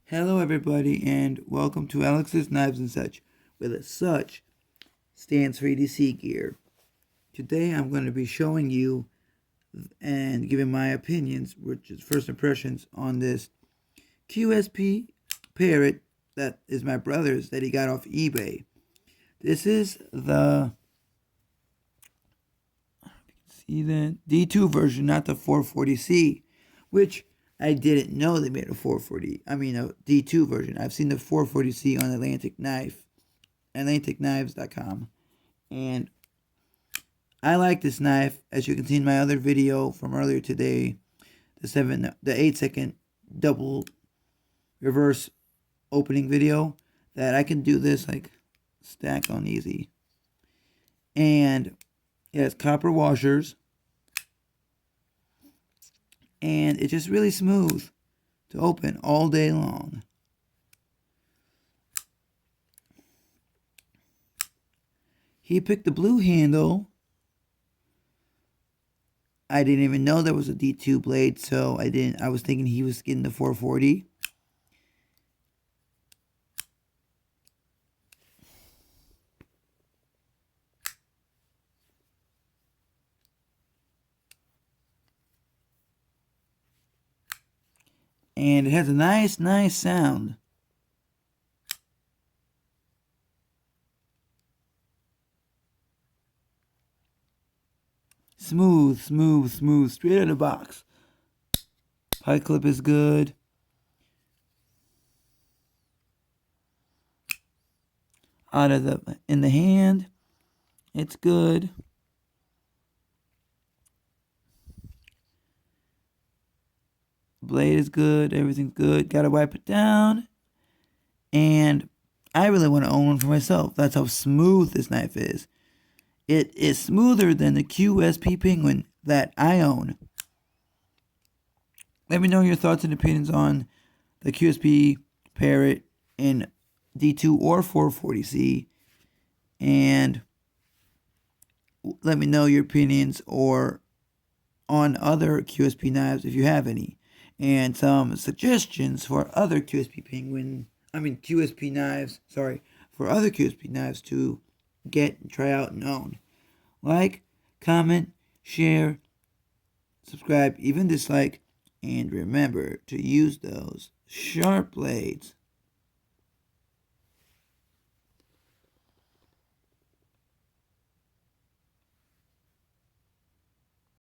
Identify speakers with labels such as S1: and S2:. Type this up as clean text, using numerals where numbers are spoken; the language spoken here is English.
S1: Hello, everybody, and welcome to Alex's Knives and Such, where the such stands for EDC gear. Today, I'm going to be showing you and giving my opinions, which is first impressions, on this QSP Parrot that is my brother's that he got off eBay. This is the, see the D2 version, not the 440C, which I didn't know they made a a D2 version. I've seen the 440C on AtlanticKnives.com. And I like this knife, as you can see in my other video from earlier today, the 8-second double reverse opening video, that I can do this like stack on easy. And it has copper washers. And it's just really smooth to open all day long. He picked the blue handle. I didn't even know there was a D2 blade, so I was thinking he was getting the 440. And it has a nice sound. Smooth, straight out of the box. Pike clip is good. In the hand, it's good. Blade is good, everything's good. Gotta wipe it down. And I really want to own one for myself. That's how smooth this knife is. It is smoother than the QSP Penguin that I own. Let me know your thoughts and opinions on the QSP Parrot in D2 or 440C. And let me know your opinions or on other QSP knives if you have any. And some suggestions for other QSP knives, for other QSP knives to get, try out, and own. Like, comment, share, subscribe, even dislike, and remember to use those sharp blades